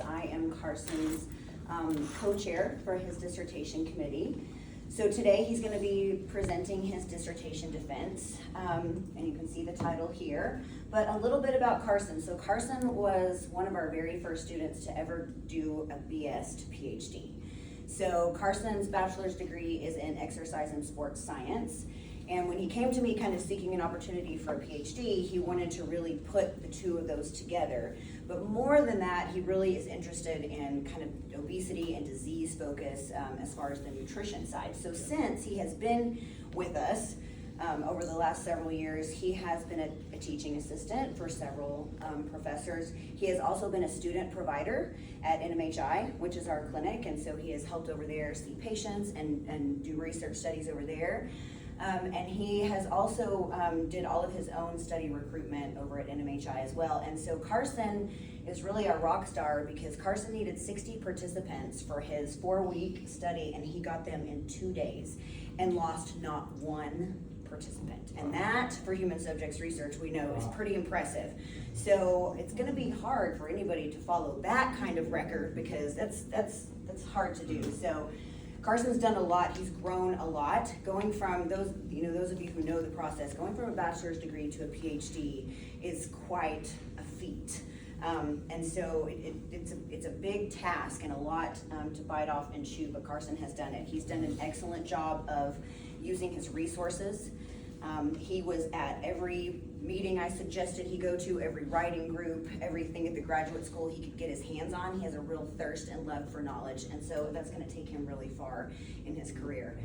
as I am Carson's co-chair for his dissertation committee. So today he's going to be presenting his dissertation defense, and you can see the title here. But a little bit about Carson. So Carson was one of our very first students to ever do a BS to PhD. So Carson's bachelor's degree is in exercise and sports science. And when he came to me kind of seeking an opportunity for a PhD, he wanted to really put the two of those together. But more than that, he really is interested in kind of obesity and disease focus as far as the nutrition side. So since he has been with us over the last several years, he has been a teaching assistant for several professors. He has also been a student provider at NMHI, which is our clinic, and so he has helped over there see patients and do research studies over there. And he has also did all of his own study recruitment over at NMHI as well. And so Carson is really a rock star because Carson needed 60 participants for his 4-week study, and he got them in 2 days and lost not one participant. And that, for human subjects research, we know is pretty impressive. So it's gonna be hard for anybody to follow that kind of record because that's hard to do. So Carson's done a lot, he's grown a lot, going from those of you who know the process, going from a bachelor's degree to a PhD is quite a feat. And so it's a big task and a lot to bite off and chew, but Carson has done it. He's done an excellent job of using his resources. He was at every meeting I suggested he go to, every writing group, everything at the graduate school he could get his hands on. He has a real thirst and love for knowledge, and so that's going to take him really far in his career.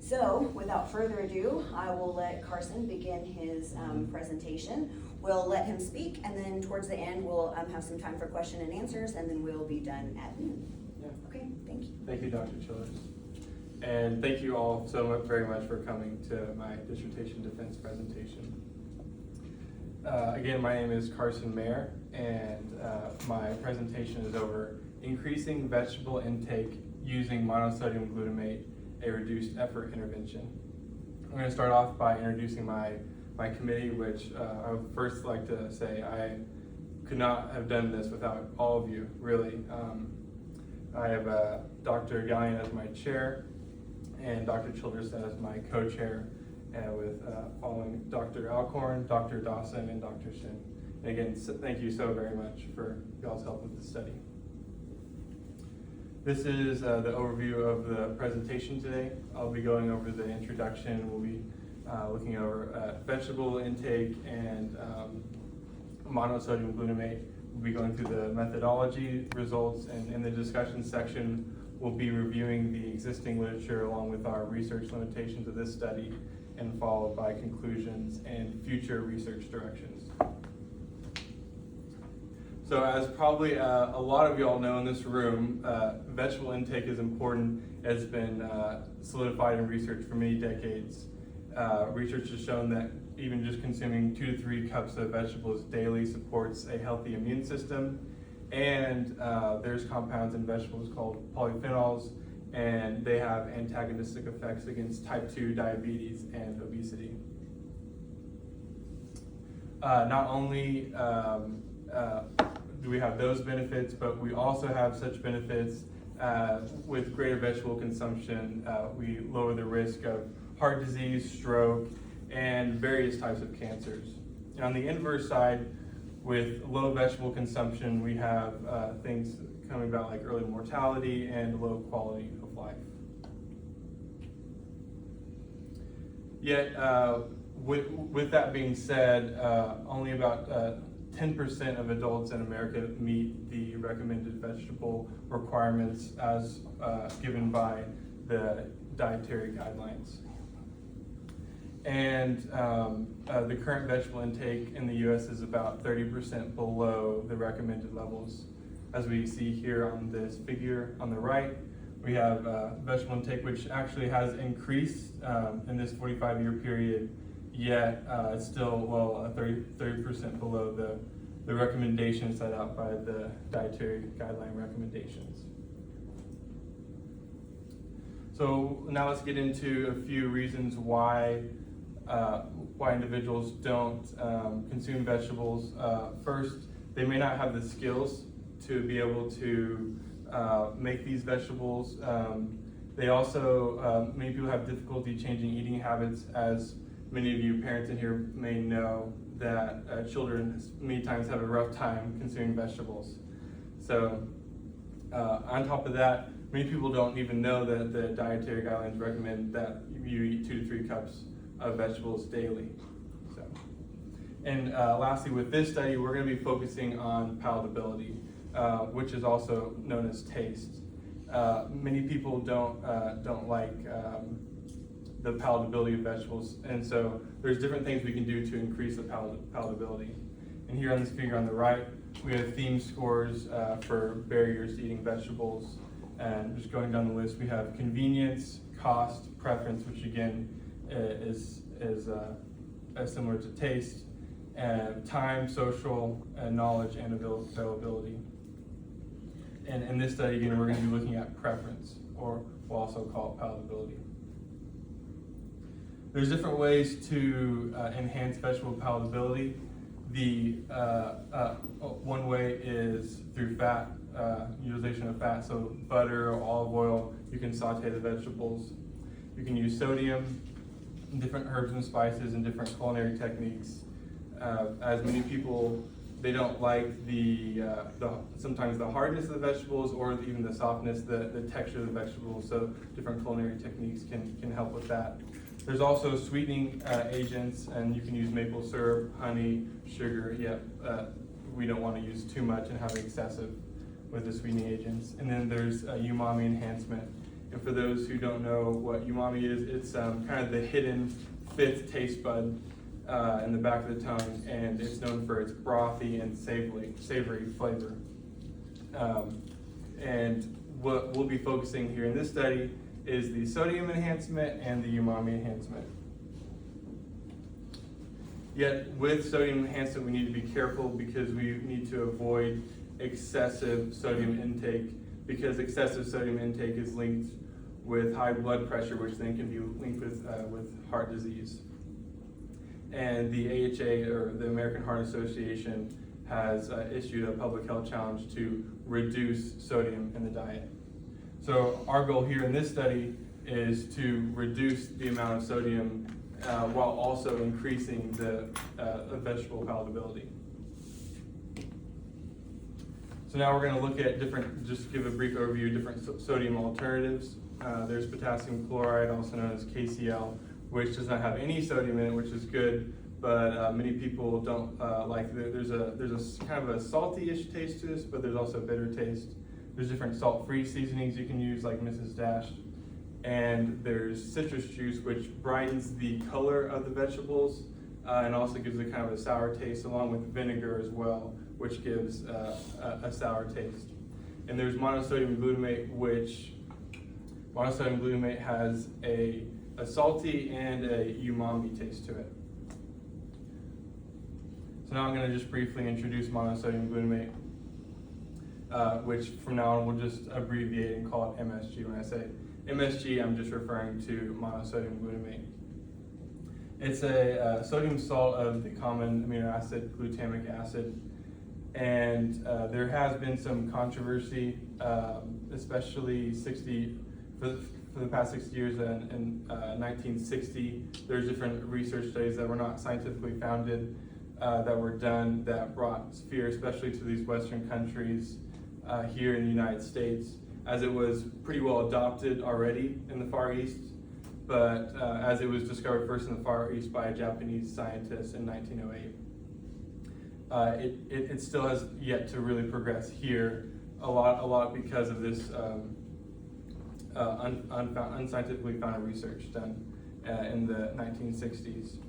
So without further ado, I will let Carson begin his presentation. We'll let him speak, and then towards the end we'll have some time for question and answers, and then we'll be done at noon. Yeah. Okay, thank you. Thank you, Dr. Childers. And thank you all so much, very much for coming to my dissertation defense presentation. Again, my name is Carson Maher, and my presentation is over increasing vegetable intake using monosodium glutamate, a reduced effort intervention. I'm going to start off by introducing my committee, which I would first like to say I could not have done this without all of you, really. I have Dr. Gallion as my chair, and Dr. Childers as my co-chair, and with following Dr. Alcorn, Dr. Dawson, and Dr. Shin. And again, thank you so very much for y'all's help with the study. This is the overview of the presentation today. I'll be going over the introduction. We'll be looking over vegetable intake and monosodium glutamate. We'll be going through the methodology results, and in the discussion section, we'll be reviewing the existing literature along with our research limitations of this study, and followed by conclusions and future research directions. So as probably a lot of y'all know in this room, vegetable intake is important. It's been solidified in research for many decades. Research has shown that even just consuming 2 to 3 cups of vegetables daily supports a healthy immune system. And there's compounds in vegetables called polyphenols, and they have antagonistic effects against type 2 diabetes and obesity. Not only do we have those benefits, but we also have such benefits with greater vegetable consumption. We lower the risk of heart disease, stroke, and various types of cancers. And on the inverse side, with low vegetable consumption, we have things coming about like early mortality and low quality of life. Yet, with that being said, only about 10% of adults in America meet the recommended vegetable requirements as given by the dietary guidelines. And the current vegetable intake in the U.S. is about 30% below the recommended levels. As we see here on this figure on the right, we have vegetable intake, which actually has increased in this 45-year period, yet it's still 30% below the recommendation set out by the dietary guideline recommendations. So now let's get into a few reasons why individuals don't consume vegetables. First, they may not have the skills to be able to make these vegetables. They also, many people have difficulty changing eating habits, as many of you parents in here may know that children many times have a rough time consuming vegetables. So on top of that, many people don't even know that the dietary guidelines recommend that you eat 2 to 3 cups of vegetables daily. So, and lastly, with this study, we're going to be focusing on palatability, which is also known as taste. Many people don't like the palatability of vegetables, and so there's different things we can do to increase the palatability. And here on this figure on the right, we have theme scores for barriers to eating vegetables. And just going down the list, we have convenience, cost, preference, which again is similar to taste, and time, social, and knowledge, and availability. And in this study, again, we're going to be looking at preference, or we'll also call it palatability. There's different ways to enhance vegetable palatability. The one way is through fat, utilization of fat, so butter or olive oil. You can saute the vegetables. You can use sodium, different herbs and spices, and different culinary techniques. As many people, they don't like the sometimes the hardness of the vegetables, or even the softness, the texture of the vegetables. So different culinary techniques can help with that. There's also sweetening agents, and you can use maple syrup, honey, sugar. We don't want to use too much and have excessive with the sweetening agents. And then there's umami enhancement. And for those who don't know what umami is, it's kind of the hidden 5th taste bud in the back of the tongue, and it's known for its brothy and savory flavor. And what we'll be focusing here in this study is the sodium enhancement and the umami enhancement. Yet with sodium enhancement, we need to be careful because we need to avoid excessive sodium intake, because excessive sodium intake is linked with high blood pressure, which then can be linked with heart disease. And the AHA, or the American Heart Association, has issued a public health challenge to reduce sodium in the diet. So our goal here in this study is to reduce the amount of sodium while also increasing the vegetable palatability. So now we're going to look at just give a brief overview of different sodium alternatives. There's potassium chloride, also known as KCl, which does not have any sodium in it, which is good, but many people don't like it. There's a kind of a salty-ish taste to this, but there's also a bitter taste. There's different salt-free seasonings you can use, like Mrs. Dash. And there's citrus juice, which brightens the color of the vegetables and also gives it kind of a sour taste, along with vinegar as well, which gives a sour taste. And there's monosodium glutamate, which has a salty and a umami taste to it. So now I'm going to just briefly introduce monosodium glutamate, which from now on we'll just abbreviate and call it MSG. When I say MSG, I'm just referring to monosodium glutamate. It's a sodium salt of the common amino acid, glutamic acid. And there has been some controversy, especially for the past 60 years. In 1960, there's different research studies that were not scientifically founded that were done that brought fear, especially to these Western countries here in the United States, as it was pretty well adopted already in the Far East. But as it was discovered first in the Far East by a Japanese scientist in 1908. It still has yet to really progress here, a lot because of this unscientifically founded research done in the 1960s.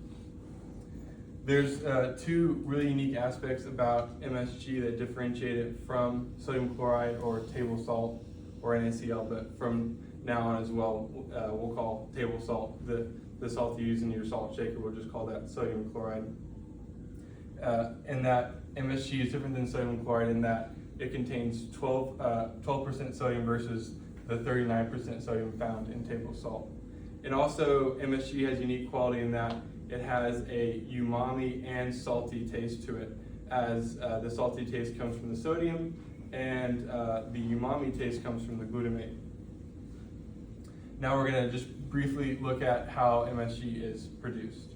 There's 2 really unique aspects about MSG that differentiate it from sodium chloride or table salt or NaCl, but from now on as well, we'll call table salt the salt you use in your salt shaker. We'll just call that sodium chloride. And that MSG is different than sodium chloride in that it contains 12% sodium versus the 39% sodium found in table salt. And also, MSG has unique quality in that it has a umami and salty taste to it, as the salty taste comes from the sodium, and the umami taste comes from the glutamate. Now we're going to just briefly look at how MSG is produced.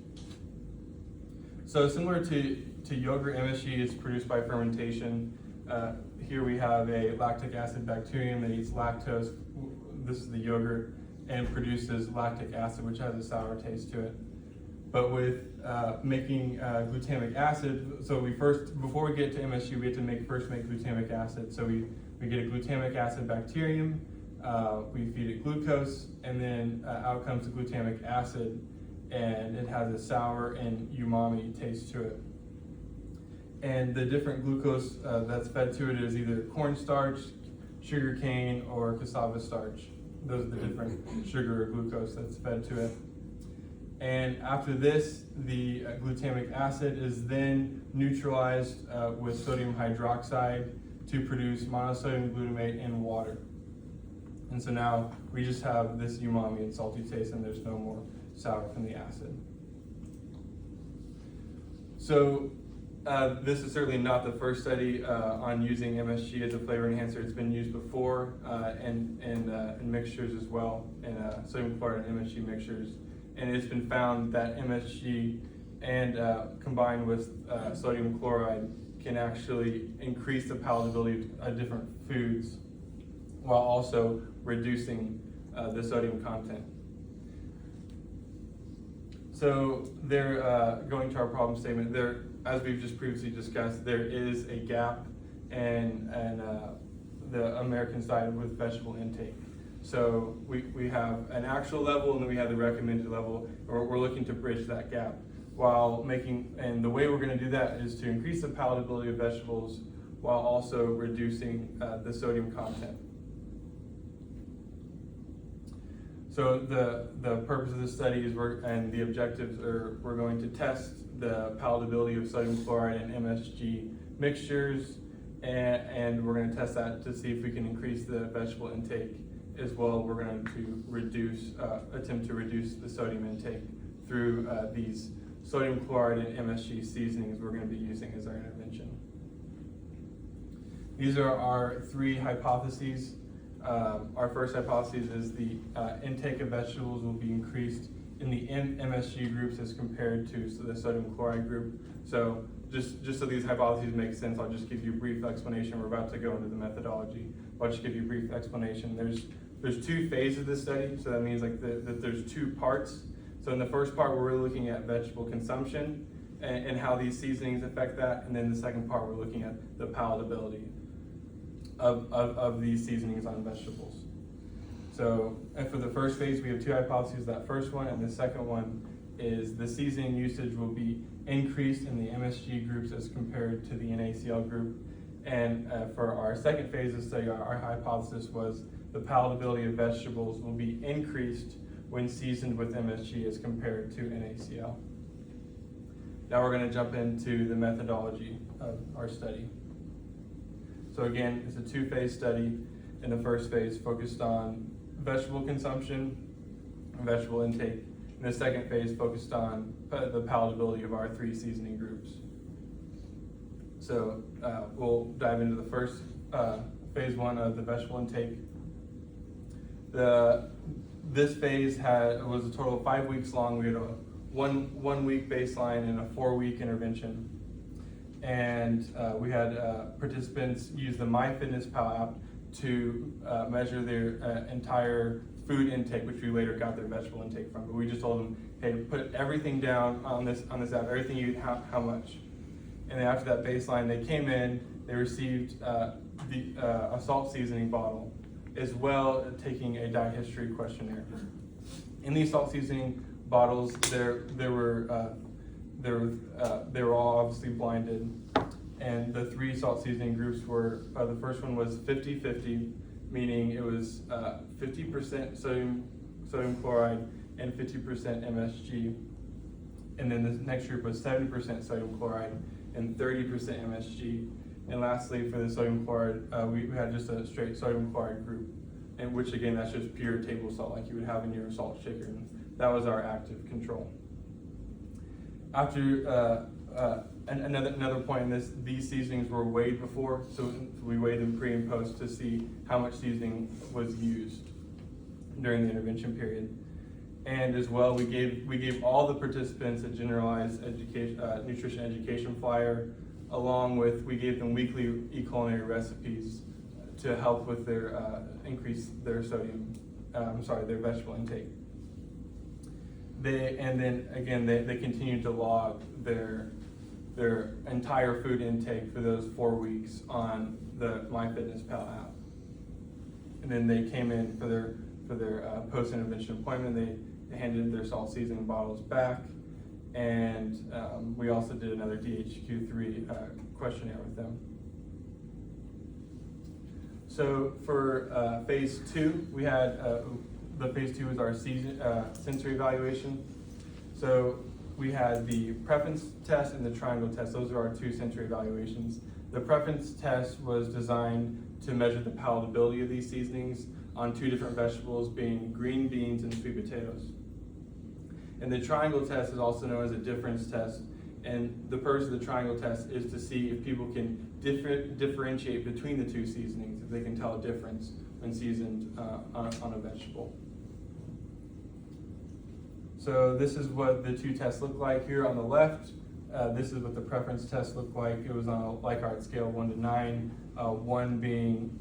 So similar to yogurt, MSG is produced by fermentation. Here we have a lactic acid bacterium that eats lactose. This is the yogurt, and produces lactic acid, which has a sour taste to it. But with making glutamic acid, so before we get to MSG, we have to first make glutamic acid. So we get a glutamic acid bacterium, we feed it glucose, and then out comes the glutamic acid, and it has a sour and umami taste to it. And the different glucose that's fed to it is either cornstarch, sugar cane, or cassava starch. Those are the different sugar or glucose that's fed to it. And after this, the glutamic acid is then neutralized with sodium hydroxide to produce monosodium glutamate in water. And so now we just have this umami and salty taste, and there's no more sour from the acid. So this is certainly not the first study on using MSG as a flavor enhancer. It's been used before in mixtures as well, in sodium chloride and MSG mixtures. And it's been found that MSG and combined with sodium chloride can actually increase the palatability of different foods while also reducing the sodium content. So going to our problem statement, as we've just previously discussed, there is a gap in the American diet with vegetable intake. So we have an actual level, and then we have the recommended level, or we're looking to bridge that gap and the way we're going to do that is to increase the palatability of vegetables while also reducing the sodium content. So the purpose of this study and the objectives are we're going to test the palatability of sodium chloride and MSG mixtures, and we're going to test that to see if we can increase the vegetable intake as well. We're going to attempt to reduce the sodium intake through these sodium chloride and MSG seasonings we're going to be using as our intervention. These are our three hypotheses. Our first hypothesis is the intake of vegetables will be increased in the MSG groups as compared to the sodium chloride group. So just so these hypotheses make sense, I'll just give you a brief explanation. We're about to go into the methodology. I'll just give you a brief explanation. There's two phases of this study, so that means that there's two parts. So in the first part, we're looking at vegetable consumption and how these seasonings affect that, and then the second part, we're looking at the palatability of these seasonings on vegetables. So, and for the first phase, we have two hypotheses. That first one, and the second one is the seasoning usage will be increased in the MSG groups as compared to the NaCl group. And for our second phase of the study, our hypothesis was the palatability of vegetables will be increased when seasoned with MSG as compared to NaCl. Now we're going to jump into the methodology of our study. So again, it's a two-phase study. In the first phase, focused on vegetable consumption and vegetable intake. In the second phase, focused on the palatability of our three seasoning groups. So we'll dive into the first phase one of the vegetable intake. This phase was a total of 5 weeks long. We had a one week baseline and a 4-week intervention. And we had participants use the MyFitnessPal app to measure their entire food intake, which we later got their vegetable intake from. But we just told them, hey, put everything down on this app, everything you eat, how much. And then after that baseline, they came in, they received a salt seasoning bottle, as well as taking a diet history questionnaire. In these salt seasoning bottles, they were all obviously blinded, and the three salt seasoning groups were, the first one was 50-50, meaning it was 50% sodium chloride and 50% MSG. And then the next group was 70% sodium chloride and 30% MSG. And lastly, for the sodium chloride, we had just a straight sodium chloride group, and which again, that's just pure table salt like you would have in your salt shaker. And that was our active control. After And another point in this, these seasonings were weighed before, so we weighed them pre and post to see how much seasoning was used during the intervention period. And as well, we gave all the participants a generalized nutrition education flyer, along with, we gave them weekly e-culinary recipes to help with their increase their their vegetable intake. They continued to log their entire food intake for those 4 weeks on the MyFitnessPal app. And then they came in for their post-intervention appointment. They handed their salt seasoning bottles back, and we also did another DHQ3 questionnaire with them. So for phase 2, we had the phase 2 was our sensory evaluation. So we had the preference test and the triangle test. Those are our 2 sensory evaluations. The preference test was designed to measure the palatability of these seasonings on 2 different vegetables, being green beans and sweet potatoes. And the triangle test is also known as a difference test. And the purpose of the triangle test is to see if people can differentiate between the 2 seasonings, if they can tell a difference when seasoned on a vegetable. So this is what the 2 tests look like. Here on the left, this is what the preference test looked like. It was on a Likert scale of 1 to 9, 1 being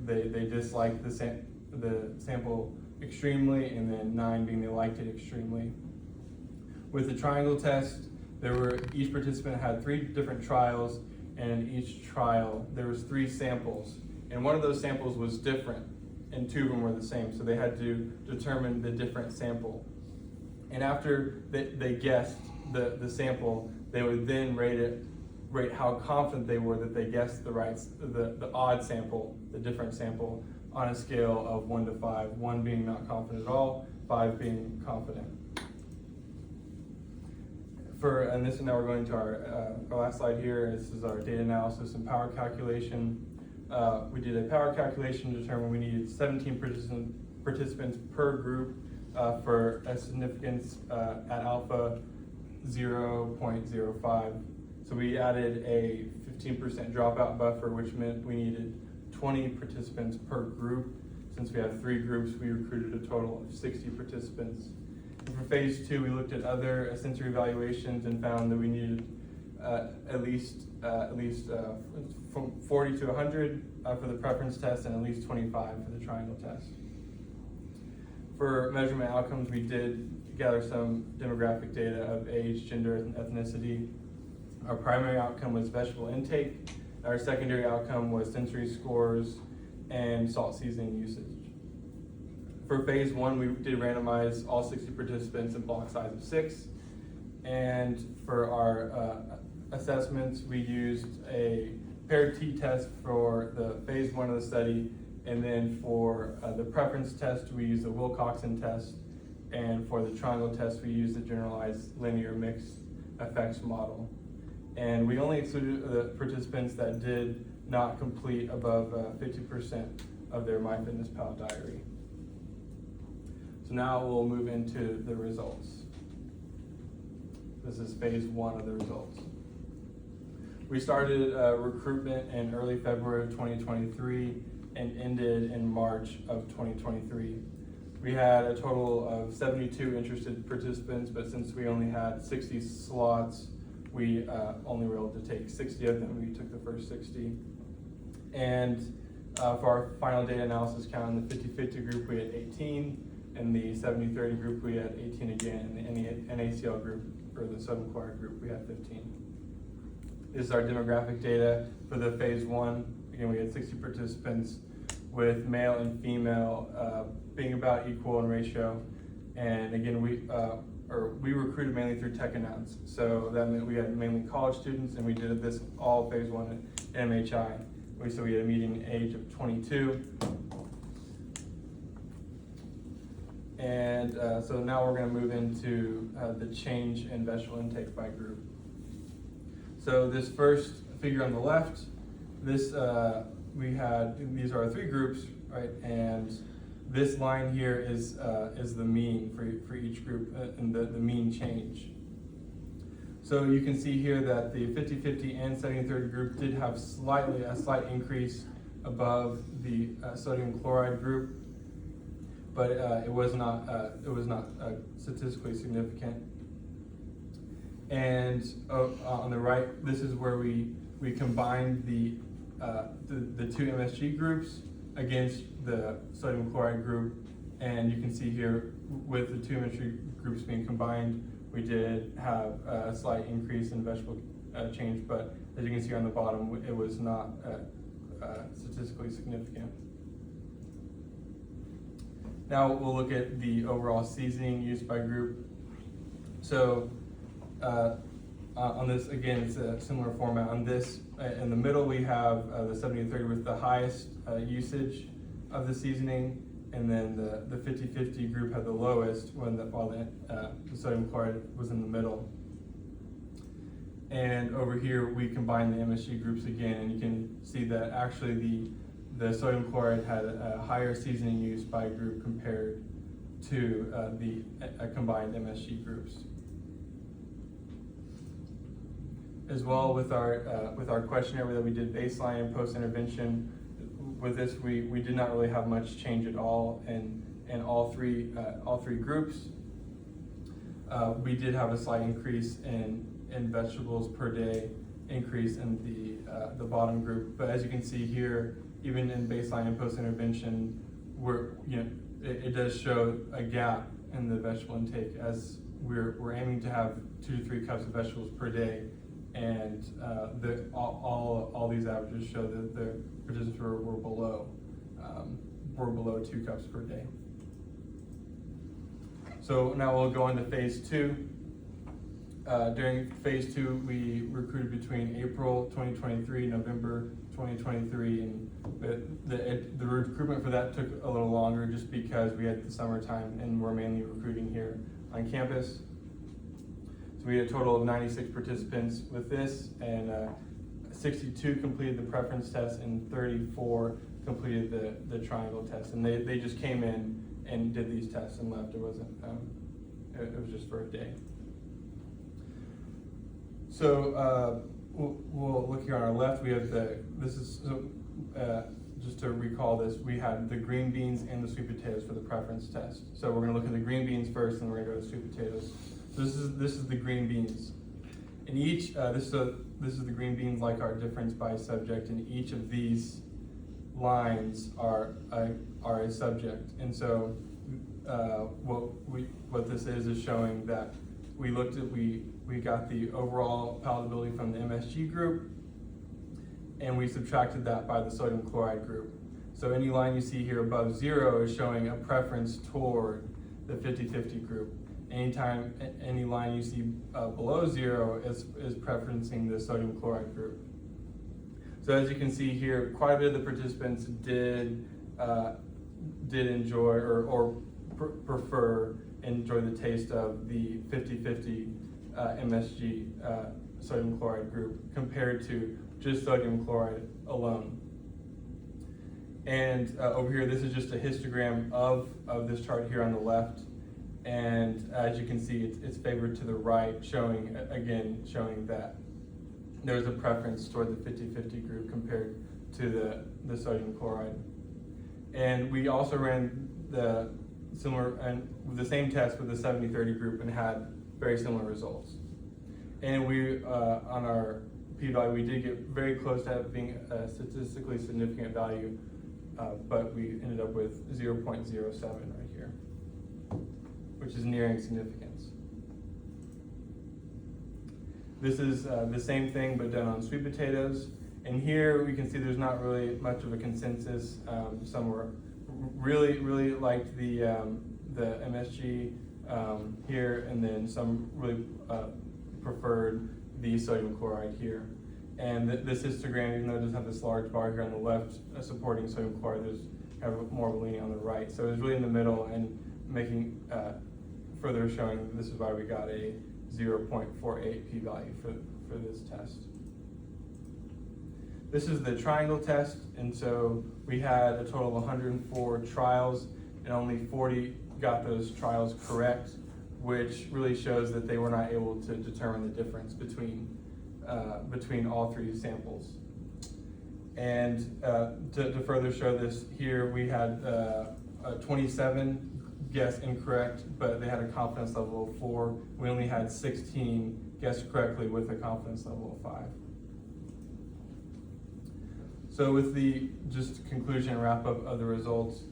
they disliked the sample extremely, and then 9 being they liked it extremely. With the triangle test, each participant had 3 different trials, and in each trial there was 3 samples, and one of those samples was different, and 2 of them were the same. So they had to determine the different sample. And after they guessed the sample, they would then rate how confident they were that they guessed the odd sample, the different sample, on a scale of 1 to 5, 1 being not confident at all, 5 being confident. Now we're going to our last slide here. This is our data analysis and power calculation. We did a power calculation to determine we needed 17 participants per group for a significance at alpha 0.05. So we added a 15% dropout buffer, which meant we needed 20 participants per group. Since we have 3 groups, we recruited a total of 60 participants. And for phase 2, we looked at other sensory evaluations and found that we needed at least from 40 to 100 for the preference test, and at least 25 for the triangle test. For measurement outcomes, we did gather some demographic data of age, gender, and ethnicity. Our primary outcome was vegetable intake. Our secondary outcome was sensory scores and salt seasoning usage. For phase 1, we did randomize all 60 participants in block size of 6. And for our assessments, we used a paired t-test for the phase 1 of the study. And then for the preference test, we used the Wilcoxon test. And for the triangle test, we used the generalized linear mixed effects model. And we only excluded the participants that did not complete above 50% of their MyFitnessPal diary. So now we'll move into the results. This is phase 1 of the results. We started recruitment in early February of 2023 and ended in March of 2023. We had a total of 72 interested participants, but since we only had 60 slots, we only were able to take 60 of them. We took the first 60. And for our final data analysis count, in the 50-50 group, we had 18. In the 70-30 group, we had 18 again. In the NACL group, or the sub-acquired group, we had 15. This is our demographic data for the phase 1. Again, we had 60 participants with male and female being about equal in ratio. And again, we recruited mainly through tech accounts. So that meant we had mainly college students, and we did this all phase 1 at MHI. So we had a median age of 22. And so now we're going to move into the change in vegetable intake by group. So this first figure on the left, these are our 3 groups, right? And this line here is the mean for each group and the mean change. So you can see here that the 50/50 and 70/30 group did have a slight increase above the sodium chloride group, but it was not statistically significant. And on the right, this is where we combined the two MSG groups against the sodium chloride group, and you can see here with the two MSG groups being combined, we did have a slight increase in vegetable change, but as you can see on the bottom, it was not statistically significant. Now we'll look at the overall seasoning used by group. So on this, again, it's a similar format. On this, in the middle, we have the 70/30 with the highest usage of the seasoning, and then the 50/50 group had the lowest while the sodium chloride was in the middle. And over here, we combine the MSG groups again, and you can see that actually the sodium chloride had a higher seasoning use by group compared to the combined MSG groups. As well, with our questionnaire that we did baseline and post-intervention, with this we did not really have much change at all in all three groups. We did have a slight increase in vegetables per day increase in the bottom group, but as you can see here, even in baseline and post-intervention, it does show a gap in the vegetable intake, as we're aiming to have 2 to 3 cups of vegetables per day, and all these averages show that the participants were below 2 cups per day. So now we'll go into phase 2. During phase 2, we recruited between April 2023, November 2023, and the recruitment for that took a little longer just because we had the summertime and we're mainly recruiting here on campus. So we had a total of 96 participants with this, and 62 completed the preference test and 34 completed the triangle test. And they just came in and did these tests and left. It wasn't, it was just for a day. So we'll look here on our left. We have just to recall this, we had the green beans and the sweet potatoes for the preference test. So we're gonna look at the green beans first, and we're gonna go to the sweet potatoes. So this is the green beans. In each, this is the green beans like our difference by subject, and each of these lines are a subject. And so what this is showing that we got the overall palatability from the MSG group, and we subtracted that by the sodium chloride group. So any line you see here above 0 is showing a preference toward the 50/50 group. Anytime any line you see below 0 is preferencing the sodium chloride group. So as you can see here, quite a bit of the participants did enjoy or enjoy the taste of the 50/50 MSG sodium chloride group compared to just sodium chloride alone. And over here, this is just a histogram of this chart here on the left. And as you can see, it's favored to the right, showing that there's a preference toward the 50/50 group compared to the sodium chloride. And we also ran the same test with the 70/30 group and had very similar results. And we, on our p-value, we did get very close to being a statistically significant value, but we ended up with 0.07 right here, which is nearing significance. This is the same thing but done on sweet potatoes. And here we can see there's not really much of a consensus. Some were really liked the MSG here, and then some really preferred the sodium chloride here. And this histogram, even though it doesn't have this large bar here on the left supporting sodium chloride, there's kind of more of a leaning on the right. So it's really in the middle and making further showing this is why we got a 0.48 p-value for this test. This is the triangle test, and so we had a total of 104 trials, and only 40 got those trials correct, which really shows that they were not able to determine the difference between all three samples. And to further show this here, we had 27 guessed incorrect, but they had a confidence level of 4. We only had 16 guessed correctly with a confidence level of 5. So with the just conclusion and wrap up of the results,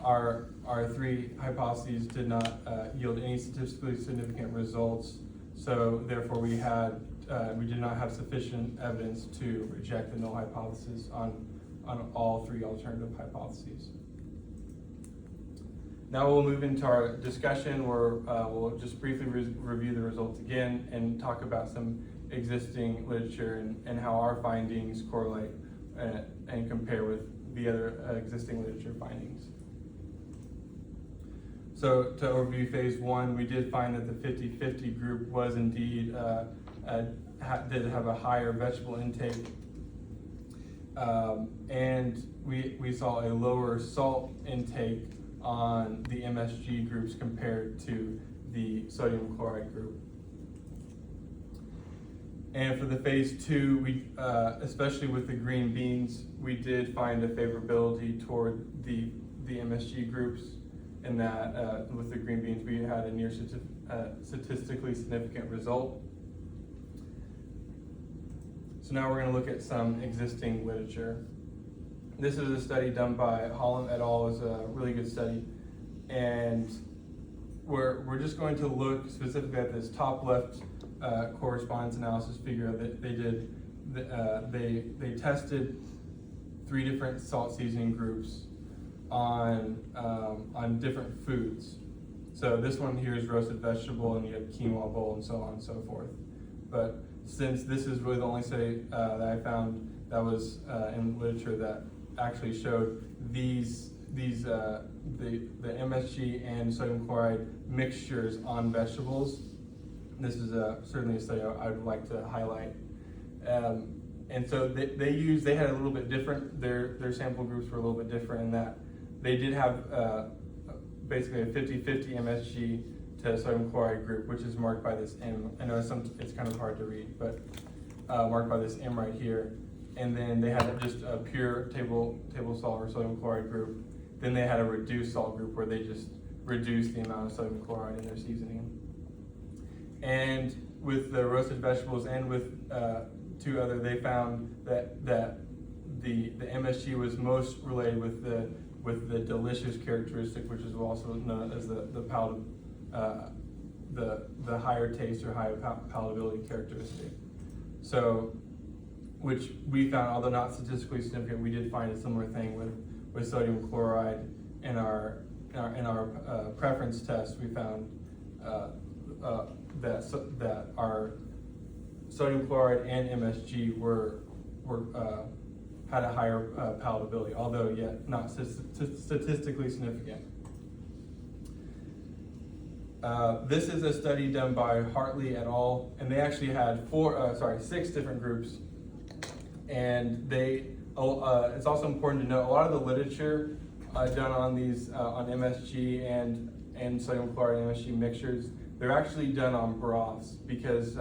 our three hypotheses did not yield any statistically significant results. So therefore we did not have sufficient evidence to reject the null hypothesis on all three alternative hypotheses. Now we'll move into our discussion where we'll just briefly review the results again and talk about some existing literature and how our findings correlate and compare with the other existing literature findings. So to overview phase 1, we did find that the 50-50 group was indeed did have a higher vegetable intake, and we saw a lower salt intake on the MSG groups compared to the sodium chloride group. And for the phase 2, we, especially with the green beans, we did find a favorability toward the MSG groups, in that with the green beans we had a near statistically significant result. So now we're going to look at some existing literature. This is a study done by Holland et al. It's a really good study, and we're just going to look specifically at this top left correspondence analysis figure that they did. They tested 3 different salt seasoning groups on different foods. So this one here is roasted vegetable, and you have quinoa bowl and so on and so forth. But since this is really the only study that I found that was in literature that actually showed the MSG and sodium chloride mixtures on vegetables, this is certainly a study I would like to highlight. And so they had a little bit different, their sample groups were a little bit different in that they did have basically a 50-50 MSG to sodium chloride group, which is marked by this M. I know it's kind of hard to read, but marked by this M right here. And then they had just a pure table salt or sodium chloride group. Then they had a reduced salt group where they just reduced the amount of sodium chloride in their seasoning. And with the roasted vegetables and with 2 other, they found that the MSG was most related with the delicious characteristic, which is also known as the higher taste or higher palatability characteristic. So, which we found, although not statistically significant, we did find a similar thing with sodium chloride in our preference test. We found that our sodium chloride and MSG were had a higher palatability, although yet not statistically significant. This is a study done by Hartley et al., and they actually had 6 different groups. And it's also important to note a lot of the literature done on these on MSG and sodium chloride and MSG mixtures, they're actually done on broths because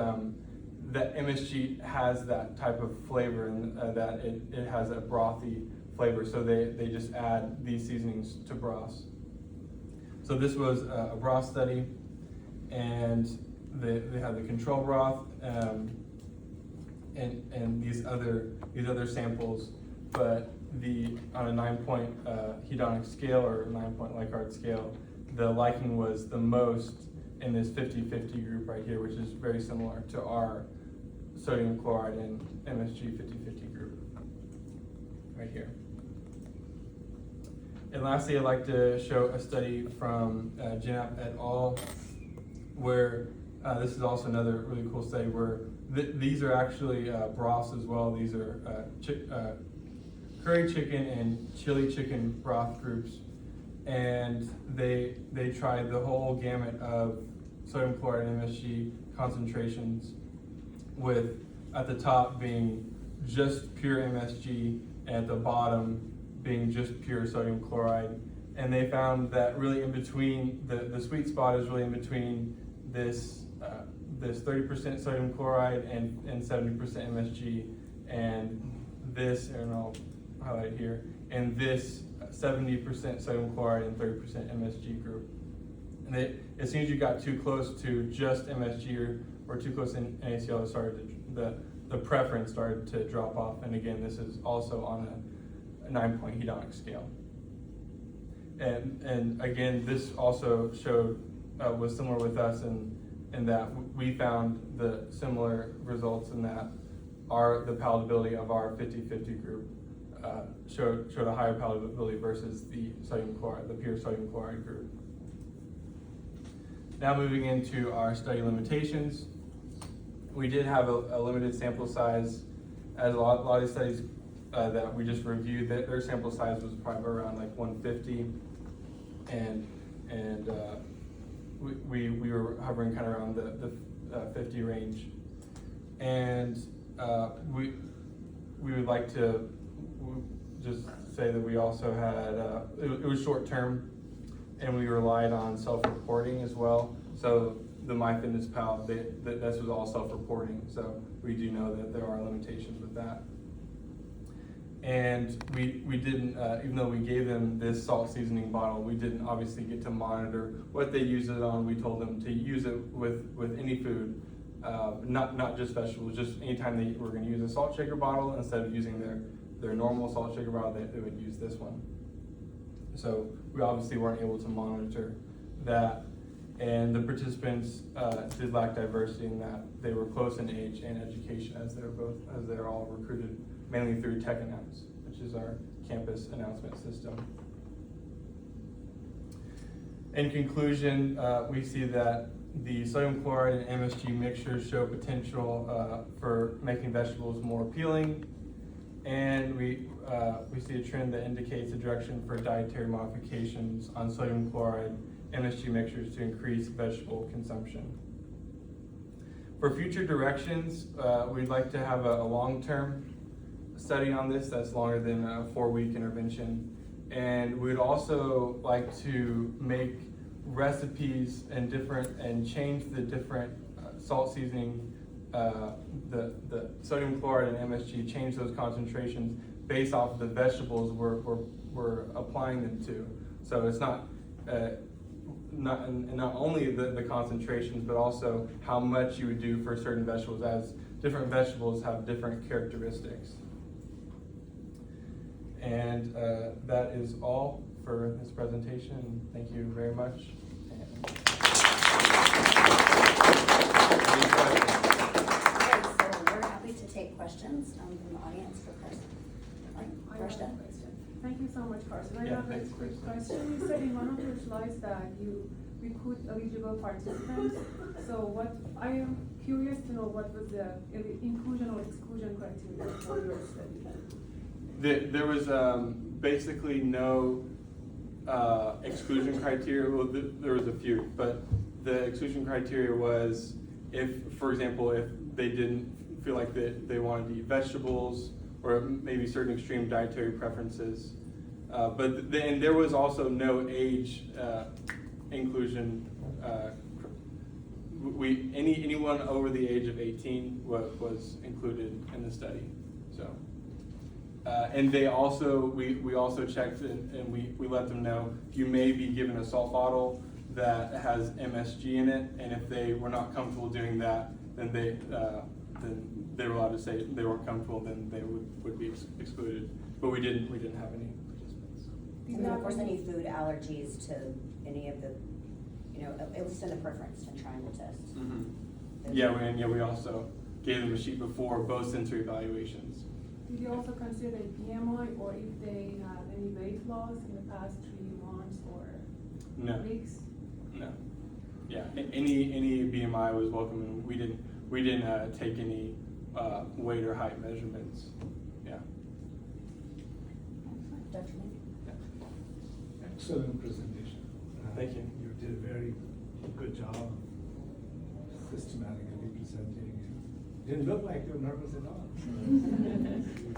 that MSG has that type of flavor and that it has a brothy flavor, so they just add these seasonings to broths. So this was a broth study, and they had the control broth and these other samples, but on a 9-point hedonic scale or 9-point Likert scale, the liking was the most in this 50-50 group right here, which is very similar to our sodium chloride and MSG 50-50 group right here. And lastly, I'd like to show a study from Ginap et al., where this is also another really cool study where these are actually broths as well. These are curry chicken and chili chicken broth groups, and they tried the whole gamut of sodium chloride and MSG concentrations, with at the top being just pure MSG and at the bottom being just pure sodium chloride. And they found that really in between, the sweet spot is really in between this 30% sodium chloride and 70% MSG, and this, and I'll highlight here, and this 70% sodium chloride and 30% MSG group. And as soon as you got too close to just MSG or too close in NaCl, the preference started to drop off. And again, this is also on a 9-point hedonic scale. And again, this also showed was similar with us in that we found the similar results in that the palatability of our 50-50 group showed a higher palatability versus the pure sodium chloride group. Now moving into our study limitations, we did have a limited sample size. As a lot of these studies that we just reviewed, their sample size was probably around like 150, and we were hovering kind of around the 50 range. And we would like to just say that we also had, it was short term, and we relied on self-reporting as well. So the MyFitnessPal, this was all self-reporting, so we do know that there are limitations with that. And we didn't, even though we gave them this salt seasoning bottle, we didn't obviously get to monitor what they use it on. We told them to use it with any food, not just vegetables, just anytime they were going to use a salt shaker bottle, instead of using their normal salt shaker bottle, they would use this one. So we obviously weren't able to monitor that. And the participants did lack diversity in that they were close in age and education, as they're all recruited mainly through Tech Announce, which is our campus announcement system. In conclusion, we see that the sodium chloride and MSG mixtures show potential for making vegetables more appealing, and we see a trend that indicates a direction for dietary modifications on sodium chloride MSG mixtures to increase vegetable consumption. For future directions, we'd like to have a long-term study on this that's longer than a 4-week intervention. And we'd also like to make recipes and change the different salt seasoning, the sodium chloride and MSG, change those concentrations based off the vegetables we're applying them to. So it's not only the concentrations, but also how much you would do for certain vegetables, as different vegetables have different characteristics. And that is all for this presentation. Thank you very much. Okay, so we're happy to take questions from the audience for Carson. I have a question. Thank you so much, Carson. I have a thanks, quick Kristen. question. You said in one of your slides that you recruit eligible participants. So I am curious to know what was the inclusion or exclusion criteria for your study? There was basically no exclusion criteria. Well, there was a few, but the exclusion criteria was if, for example, if they didn't feel like they wanted to eat vegetables, or maybe certain extreme dietary preferences. But then there was also no age inclusion. Anyone over the age of 18 was included in the study. So, and they also, we also checked and we let them know you may be given a salt bottle that has MSG in it, and if they were not comfortable doing that, then they were allowed to say they weren't comfortable, then they would be excluded. But we didn't have any participants. And then of course any food allergies to any of the, at least in the preference to trying the test. Mm-hmm. We also gave them a sheet before both sensory evaluations. Did you also consider BMI, or if they have any weight loss in the past 3 months or weeks? No. Yeah. Any BMI was welcome, and we didn't take any weight or height measurements. Yeah. Dr. Lee? Yeah. Excellent presentation. Thank you. You did a very good job systematically presenting. Didn't look like you were nervous at all.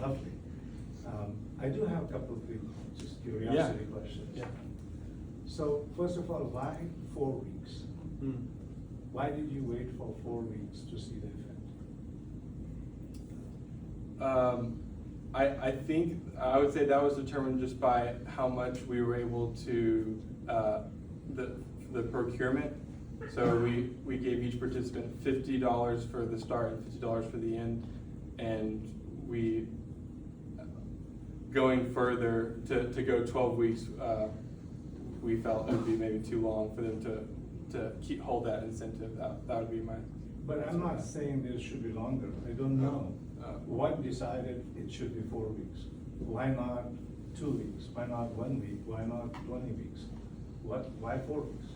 Lovely. I do have a couple of just curiosity questions. Yeah. So first of all, why 4 weeks? Why did you wait for 4 weeks to see the effect? I think, I would say that was determined just by how much we were able to, the procurement. So we gave each participant $50 for the start and $50 for the end. And we, going further to go 12 weeks, we felt it would be maybe too long for them to hold that incentive. That would be my. But I'm not saying it should be longer, I don't know. What decided it should be 4 weeks? Why not 2 weeks? Why not 1 week? Why not 20 weeks? Why 4 weeks?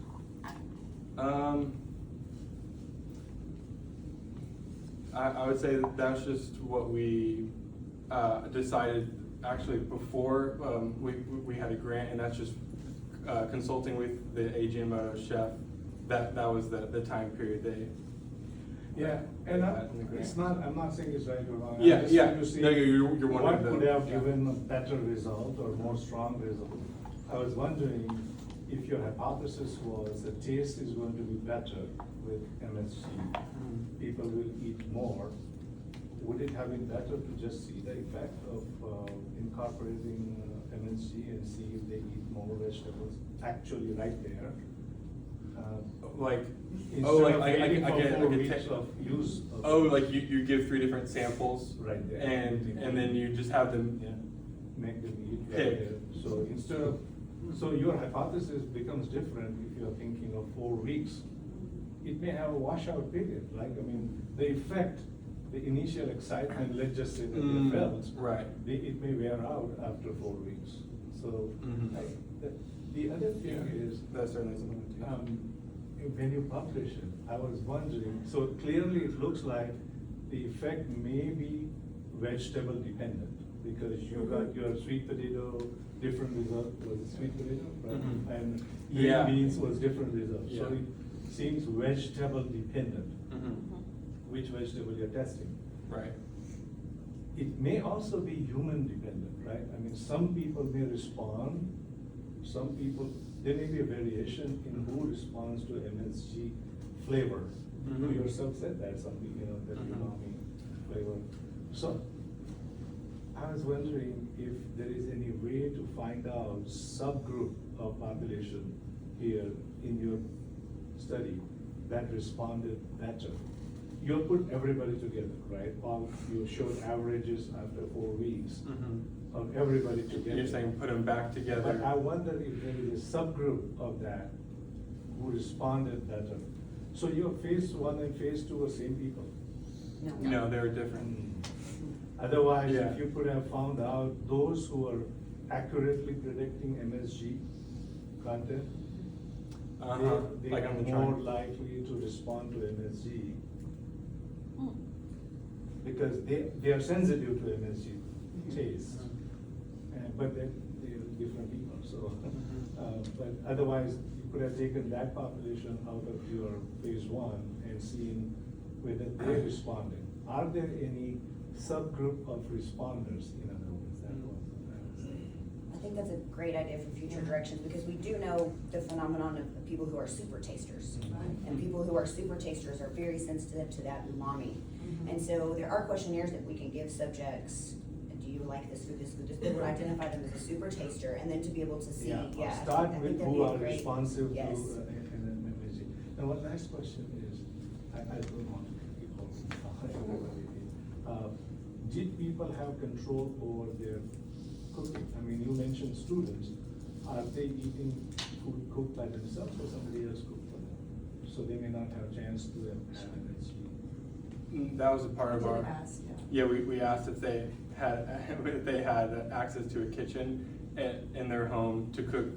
I would say that's just what we decided actually before we had a grant, and that's just consulting with the AGMO chef. That was the time period they. Yeah, and it's not, I'm not saying it's right or wrong. I'm Yeah, just yeah. trying to see No, you're one what of the. could have yeah. given a better result or more strong result. I was wondering if your hypothesis was the taste is going to be better with MSG, people will eat more. Would it have been better to just see the effect of incorporating MSG and see if they eat more vegetables actually right there? Like, Instead oh, like of I waiting for get 4 like a weeks of use. Of oh, like you give 3 different samples. Right there. And then you just have them. Yeah, make them eat right Pick. there. So instead of, so your hypothesis becomes different if you're thinking of 4 weeks. It may have a washout period, like, I mean, the effect, the initial excitement, let's just say that they felt. Right. It may wear out after 4 weeks. So, Mhm. the other thing Yeah, is, that's certainly something to do. when you publish it, I was wondering, so clearly it looks like the effect may be vegetable dependent, because you got your sweet potato, different result, was it sweet potato, right? Mhm. And Yeah. green beans was different result, so Yeah. it seems vegetable dependent, Mhm. which vegetable you're testing. Right. It may also be human dependent, right? I mean, some people may respond, some people, there may be a variation in who responds to MSG flavor. You Mhm. yourself said that, something, that Mhm. umami flavor. So, I was wondering if there is any way to find out subgroup of population here in your study that responded better. You put everybody together, right? All, you showed averages after 4 weeks of everybody together. You're saying put them back together. But I wonder if there is a subgroup of that who responded better. So your phase 1 and phase 2 are same people? No, they were different. Otherwise, Yeah. if you could have found out those who are accurately predicting MSG content, they Like are on the more trial. likely to respond to MSG. Because they are sensitive to MSG taste. But they're different people, so. But otherwise, you could have taken that population out of your phase 1 and seen whether they responded. Are there any subgroup of responders, in other words, that was, I would say. I think that's a great idea for future directions, because we do know the phenomenon of people who are super tasters. And people who are super tasters are very sensitive to that umami. And so there are questionnaires that we can give subjects, do you like this food, that would identify them as a super taster, and then to be able to see, yeah. Start I think with that'd who be a are great- responsive to yes. MSG. Now, one last question is, I don't want to keep everybody. Did people have control over their cooking? I mean, you mentioned students. Are they eating food cooked by themselves or somebody else cooked for them? So they may not have a chance to have MSG. That was a part of Did our. ask, Yeah, we asked if they had, if they had access to a kitchen in their home to cook,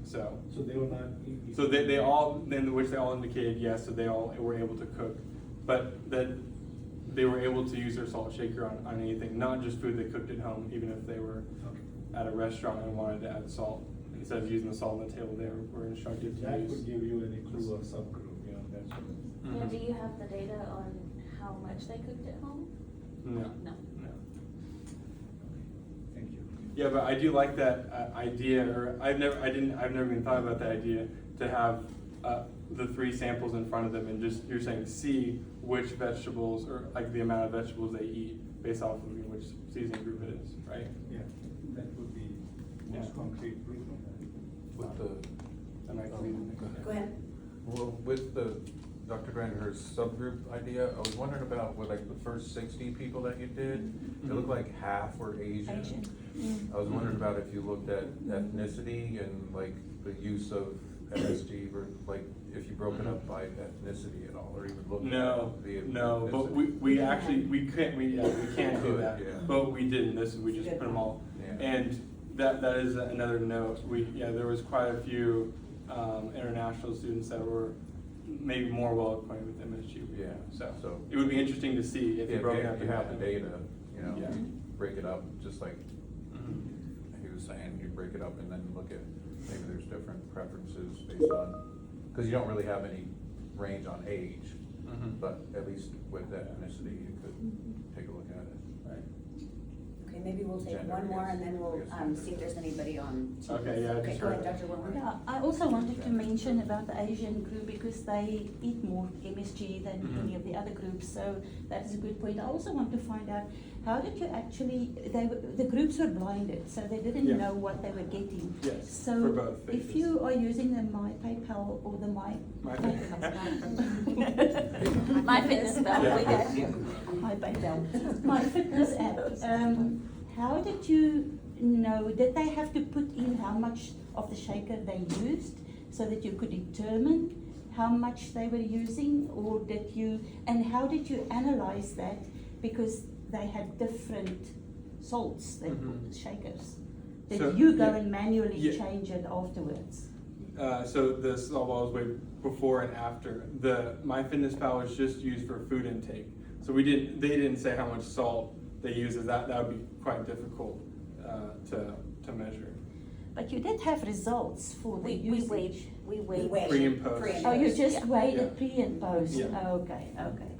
so. So they were not eating. So they all, then which they all indicated yes, so they all were able to cook. But that they were able to use their salt shaker on anything, not just food they cooked at home, even if they were Okay. at a restaurant and wanted to add salt. Instead of using the salt on the table, they were instructed to That use. would give you any clue of subgroup, that's what. Mhm. Yeah, do you have the data on how much they cooked at home? No. No. No. Thank you. Yeah, but I do like that idea, or I've never even thought about that idea, to have the 3 samples in front of them and just, you're saying see which vegetables or like the amount of vegetables they eat based off of which seasoning group it is, right? Yeah, that would be most Yeah. concrete proof of that. With the, That might be- Go ahead. well, with the Dr. Grander's subgroup idea, I was wondering about with like the first 60 people that you did, it looked like half were Asian. Asian. I was wondering about if you looked at ethnicity and like the use of MSG, or like if you broke it up by ethnicity at all, or even looked No, at the no, but ethnicity. we actually, we can't do that, Yeah. but we didn't, we just put them all. Yeah. And that is another note, there was quite a few, international students that were maybe more well acquainted with MSG. Yeah, So, so- it would be interesting to see if Yeah, you broke it up. you have the data, you know, Yeah. you break it up, just like Mhm. he was saying, you break it up and then look at, maybe there's different preferences based on, because you don't really have any range on age, Mhm. but at least with ethnicity, you could take a look at it. Right. Okay, maybe we'll take Gender, one more yes. and then we'll, Yes. see if there's anybody on. Teams. Okay, yeah, I Okay, just go ahead, heard Dr. Wilmer. Yeah, I also wanted to mention about the Asian group because they eat more MSG than Mhm. any of the other groups, so that is a good point. I also want to find out, how did you actually, the groups were blinded, so they didn't Yeah. know what they were getting. Yes, So for both if phases. you are using the My PayPal or the My MyFitnessPal, we got you. My PayPal, My Fitness app. How did you know? Did they have to put in how much of the shaker they used so that you could determine how much they were using, or did you? And how did you analyze that? Because they had different salts, they Mhm. shakers. Did So, you go yeah. and manually Yeah. change it afterwards? So the salt was way before and after. The MyFitnessPal was just used for food intake. So they didn't say how much salt they use. That would be quite difficult to measure. But you did have results for the We usage. weighed. We weighed. Pre and post. Pre and Oh, you post. just Yeah. weighed Yeah. it pre and post? Yeah. Okay.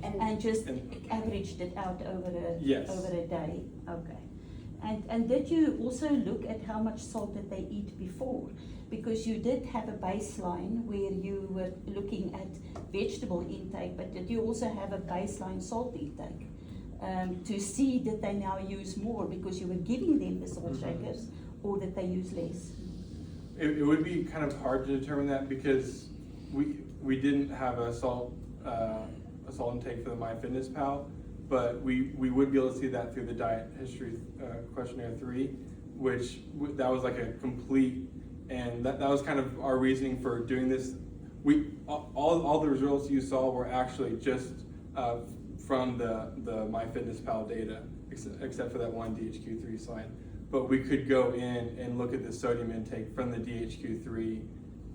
And- And just and- averaged it out over Yes. a day? Okay. And did you also look at how much salt did they eat before? Because you did have a baseline where you were looking at vegetable intake, but did you also have a baseline salt intake? To see that they now use more because you were giving them the salt Mhm. shakers, or that they use less? It would be kind of hard to determine that because we didn't have a salt intake for the MyFitnessPal, but we would be able to see that through the diet history questionnaire 3, which that was like a complete, and that was kind of our reasoning for doing this. All the results you saw were actually just from the MyFitnessPal data, except for that one DHQ3 slide. But we could go in and look at the sodium intake from the DHQ3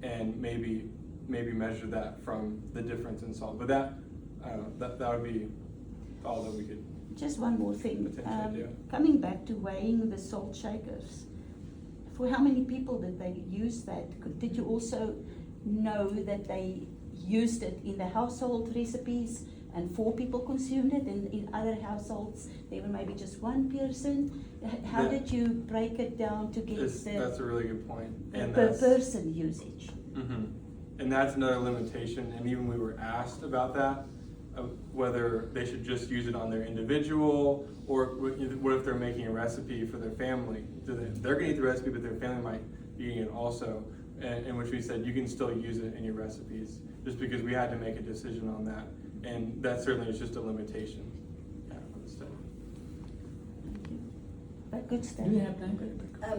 and maybe measure that from the difference in salt. But that would be all that we could. Just one more thing. Potentially, yeah. Coming back to weighing the salt shakers, for how many people did they use that? Did you also know that they used it in the household recipes and 4 people consumed it, and in other households there were maybe just 1 person? How Yeah. did you break it down to get That's a really good point. And per that's, person usage? and that's another limitation. And even we were asked about that, whether they should just use it on their individual, or what if they're making a recipe for their family? They're going to eat the recipe, but their family might be eating it also. And in which we said you can still use it in your recipes, just because we had to make a decision on that, and that certainly is just a limitation. Yeah, of the study. Thank you. But good stuff. Do we have time?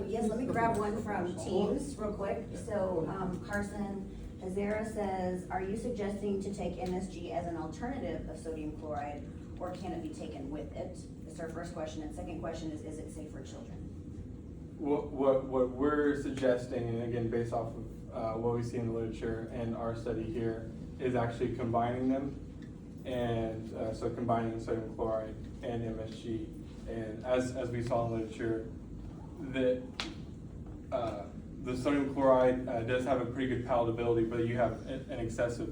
Yes, let me grab one from Teams real quick. So, Carson Maher says, are you suggesting to take MSG as an alternative of sodium chloride, or can it be taken with it? That's our first question. And second question is it safe for children? What we're suggesting, and again, based off of what we see in the literature and our study here, is actually combining them. And so combining sodium chloride and MSG. And as we saw in the literature, that the sodium chloride does have a pretty good palatability, but you have an excessive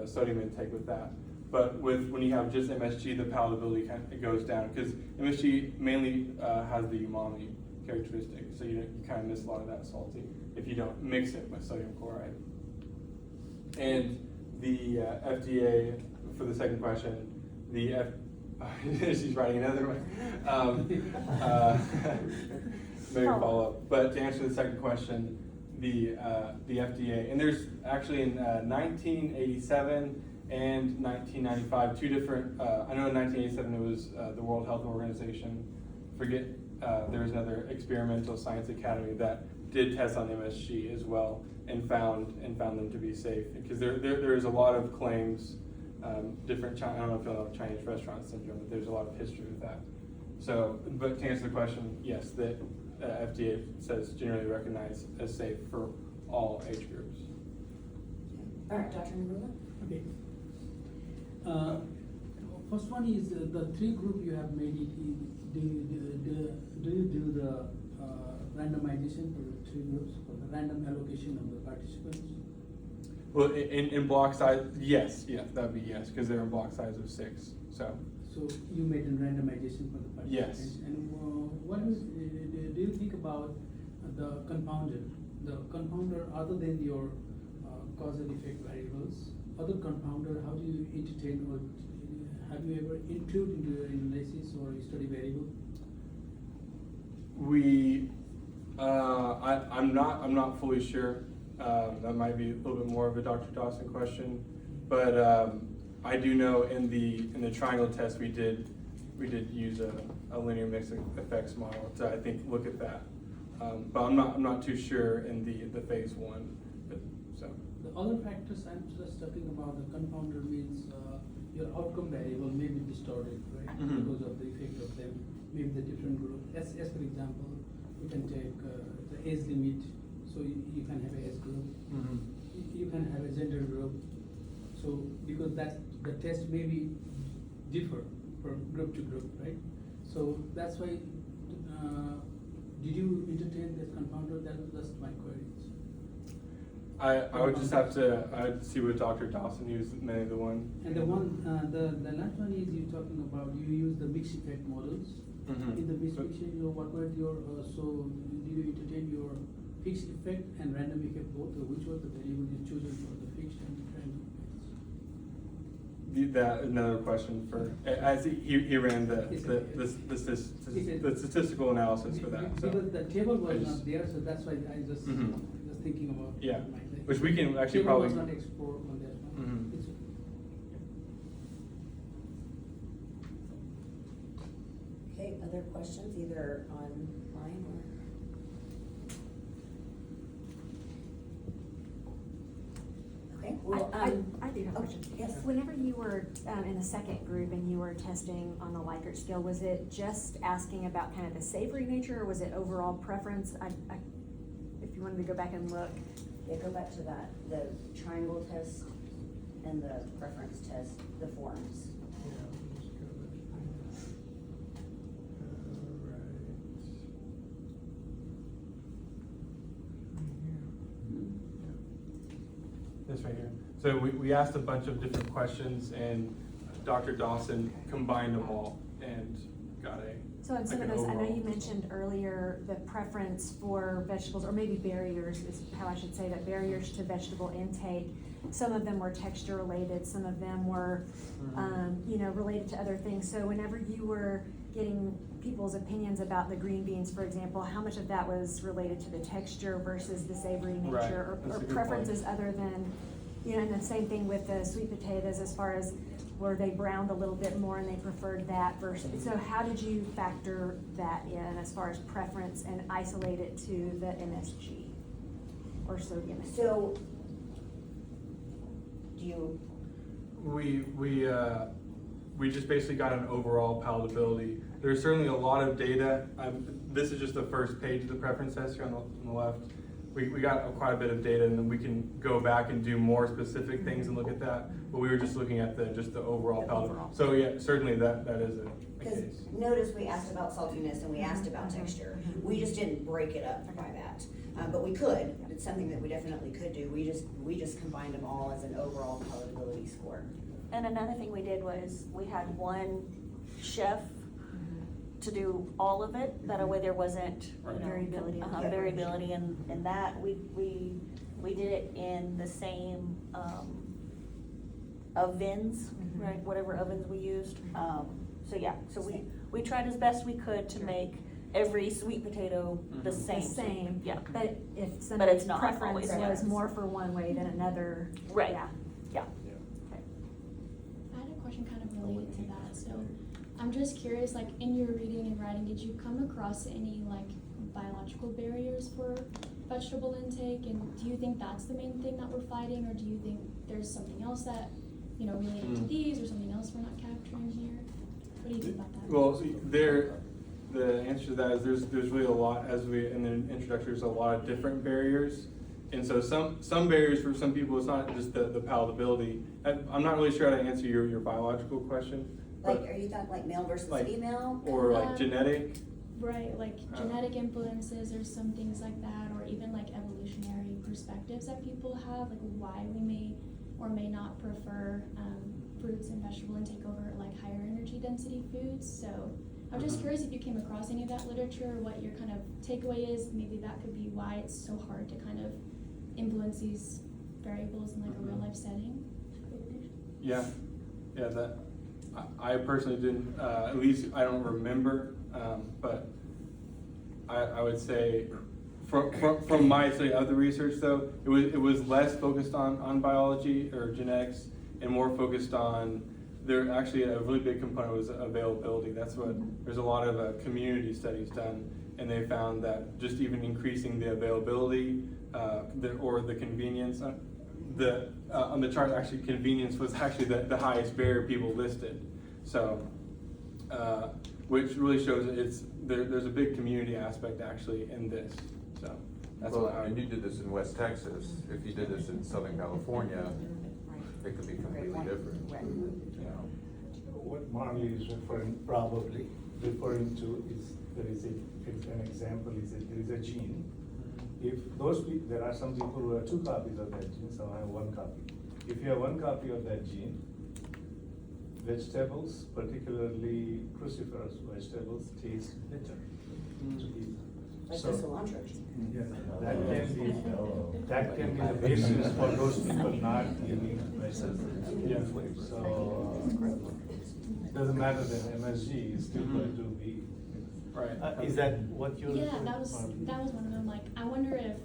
sodium intake with that. But when you have just MSG, the palatability kind of goes down, because MSG mainly has the umami characteristic, so you kind of miss a lot of that salty if you don't mix it with sodium chloride. And the FDA, for the second question, she's writing another one. Maybe follow up. But to answer the second question, the FDA, and there's actually in 1987 and 1995, two different, I know in 1987 it was the World Health Organization. There was another experimental science academy that did tests on MSG as well and found them to be safe. Because there's a lot of claims, I don't know if you know Chinese restaurant syndrome, but there's a lot of history with that. So, but to answer the question, yes, the FDA says generally recognized as safe for all age groups. All right, Dr. Nagula? Okay. First one is the three group you have made it. Do you do the randomization for the three groups, for the random allocation of the participants? Well, in block size, yes, that would be yes, because they're in block size of 6. So you made a randomization for the participants. Yes. And what is do you think about the compounder? The compounder, other than your causal effect variables, other compounder, how do you entertain or have you ever included into your analysis or study variable? I'm not fully sure. That might be a little bit more of a Dr. Dawson question, but I do know in the triangle test we did use a linear mixed effects model to, I think, look at that. But I'm not too sure in the phase 1. But, so the other factors I'm just talking about, the compounder means your outcome variable may be distorted, right? Mhm. Because of the effect of them, maybe the different group. As for example, you can take the age limit, so you can have a age group. Mhm. You can have a gender group. So because the test may be differ from group to group, right? So that's why. Did you entertain this compounder? That's my query. I would just have to I'd see what Dr. Dawson used, maybe the one. And the last one is you talking about you use the mixed effect models. Mhm. In the mixed effect, what were your so did you entertain your fixed effect and random effect both, or which was the variable you chosen for the fixed and random effects? That another question for as he ran the statistical analysis for that. So Because the table was I just- not there, so that's why I just Mhm. was thinking about Yeah. my thing. Which we can actually Table probably. was not export on that one. Mhm. It's- Okay, other questions, either online or? Okay, well, I do have a question. yes. Whenever you were in the second group and you were testing on the Likert scale, was it just asking about kind of the savory nature, or was it overall preference? If you wanted to go back and look. Yeah, go back to that, the triangle test and the preference test, the forms. This right here. So we asked a bunch of different questions, and Dr. Dawson combined them all and got a. So in some like of an those, I know overall you result. mentioned earlier the preference for vegetables, or maybe barriers is how I should say that, barriers to vegetable intake. Some of them were texture related, some of them were, related to other things. So whenever you were getting people's opinions about the green beans, for example, how much of that was related to the texture versus the savory Right. nature, That's or a good preferences other than, and the same thing with the sweet potatoes, as far as were they browned a little bit more and they preferred that versus, so how did you factor that in as far as preference and isolate it to the MSG or sodium intake? So, do you, We just basically got an overall palatability. There's certainly a lot of data. This is just the first page of the preference test here on the left. We got quite a bit of data, and then we can go back and do more specific things and look at that. But we were just looking at just the overall The palatability. overall. So yeah, certainly that is a because case. notice we asked about saltiness and we asked about Mhm. texture. We just didn't break it up by that. But we could, it's something that we definitely could do. We just combined them all as an overall palatability score. And another thing we did was, we had one chef to do all of it, that way there wasn't, Right. Variability. variability in that. We We did it in the same, ovens, right, whatever ovens we used. So yeah, so we tried as best we could to make every sweet potato the Mhm. same. The same. Yeah. But if But somebody's it's not preference always. was more for one way than another, Right. yeah. Yeah. Okay. I had a question kind of related to that. So I'm just curious, like in your reading and writing, did you come across any like biological barriers for vegetable intake? And do you think that's the main thing that we're fighting, or do you think there's something else that, you know, related to these, or something else we're not capturing here? What do you think about that? Well, the answer to that is there's really a lot, as we, in the introduction, there's a lot of different barriers. And so some barriers for some people, it's not just the palatability. I'm not really sure how to answer your biological question. Like, but- are you talking like male versus Like- female? Or like genetic. Right, like genetic influences or some things like that, or even like evolutionary perspectives that people have, like why we may or may not prefer fruits and vegetable intake over like higher energy density foods. So I'm just curious if you came across any of that literature, what your kind of takeaway is. Maybe that could be why it's so hard to kind of influence these variables in like a real life setting. Yeah, that, I personally didn't, at least I don't remember, but I would say, from my study of the research though, it was less focused on biology or genetics and more focused on, there actually a really big component was availability. That's what, there's a lot of community studies done, and they found that just even increasing the availability or the convenience, on the chart, actually convenience was actually the highest barrier people listed. So, which really shows there's a big community aspect actually in this. So that's Well, what I and would. you did this in West Texas. If you did this in Southern California, it could be completely different. You know? What Marley is probably referring to is, there is an example, there is a gene. If those people, there are some people who have 2 copies of that gene, some have 1 copy. If you have 1 copy of that gene, vegetables, particularly cruciferous vegetables, taste bitter to eat. Like So- the cilantro. Yes, that can be the basis for those people not eating vegetables. So, doesn't matter that MSG is still going to be. Right. Is that what you're? Yeah, that was one of them. Like, I wonder if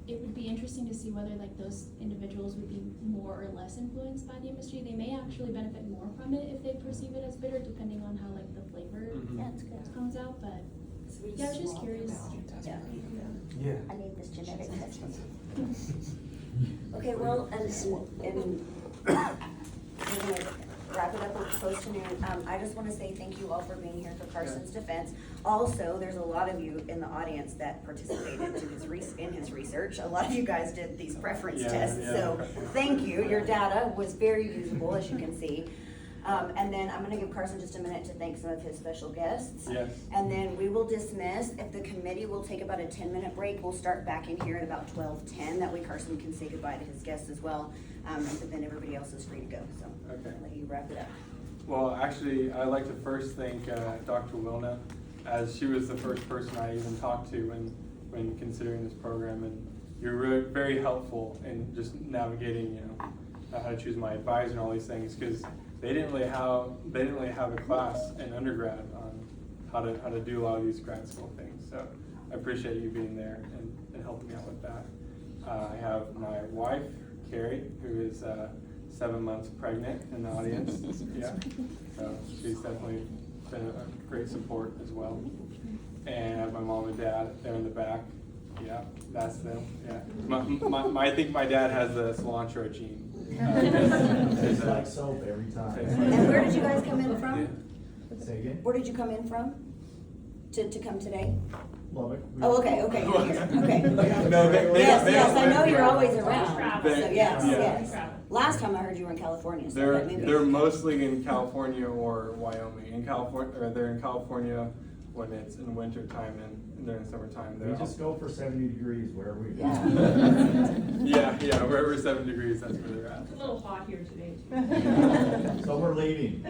it would be interesting to see whether like those individuals would be more or less influenced by the MSG. They may actually benefit more from it if they perceive it as bitter, depending on how like the flavor Yeah, it's good. comes out. But yeah, I was just curious. Yeah. Yeah. I need this genetic testing. Okay, well, and we're gonna wrap it up, we're close to noon. I just wanna say thank you all for being here for Carson's defense. Also, there's a lot of you in the audience that participated to in his research. A lot of you guys did these preference Yeah, tests, yeah. so thank you. Your data was very usable, as you can see. And then I'm gonna give Carson just a minute to thank some of his special guests. Yes. And then we will dismiss. If the committee will take about a 10-minute break, we'll start back in here at about 12:10. That way Carson can say goodbye to his guests as well. But then everybody else is free to go, so Okay. I'll let you wrap it up. Well, actually, I'd like to first thank Dr. Wilna, as she was the first person I even talked to when considering this program, and you're really very helpful in just navigating, how to choose my advisor and all these things, because they didn't really have a class in undergrad on how to do a lot of these grad school things. So I appreciate you being there and helping me out with that. I have my wife, Carrie, who is 7 months pregnant in the audience. Yeah, so she's definitely been a great support as well. And I have my mom and dad there in the back. Yeah, that's them. Yeah, I think my dad has the cilantro gene. Tastes like soap every time. And where did you guys come in from? Say again? Where did you come in from to come today? Lubbock. Oh, okay, you're here, okay. No, Yes, I know you're always They- around, so yes, yeah. yes. Last time I heard you were in California, so that maybe. They're mostly in California or Wyoming. In California, or they're in California when it's in winter time, and during summertime We just go for 70 degrees wherever we go. Yeah, wherever 7 degrees, that's where they're at. It's a little hot here today. So we're leaving.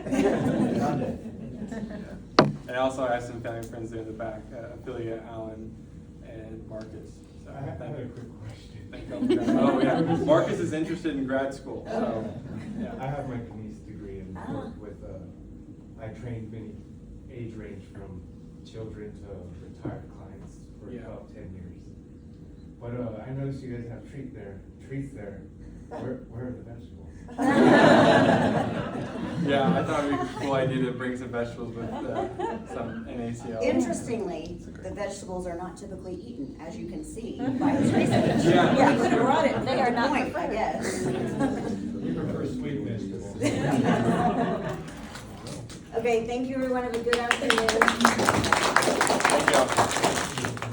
Sunday. And also I have some family friends there in the back, Ophelia, Alan, and Marcus. So I have thank a you. quick question. Thank Oh, yeah, Marcus is interested in grad school, so, yeah. I have my Denise degree and Ah. work with, I trained many age range from children to retired clients for Yeah. about 10 years. But I noticed you guys have treats there. Where are the vegetables? Yeah, I thought it'd be a cool idea to bring some vegetables with some NaCl. Interestingly, the vegetables are not typically eaten, as you can see by his research. Yeah. Yeah, I could have brought it, They are not point, I preferred. guess. We prefer sweet vegetables. Okay, thank you everyone, have a good afternoon. Thank y'all.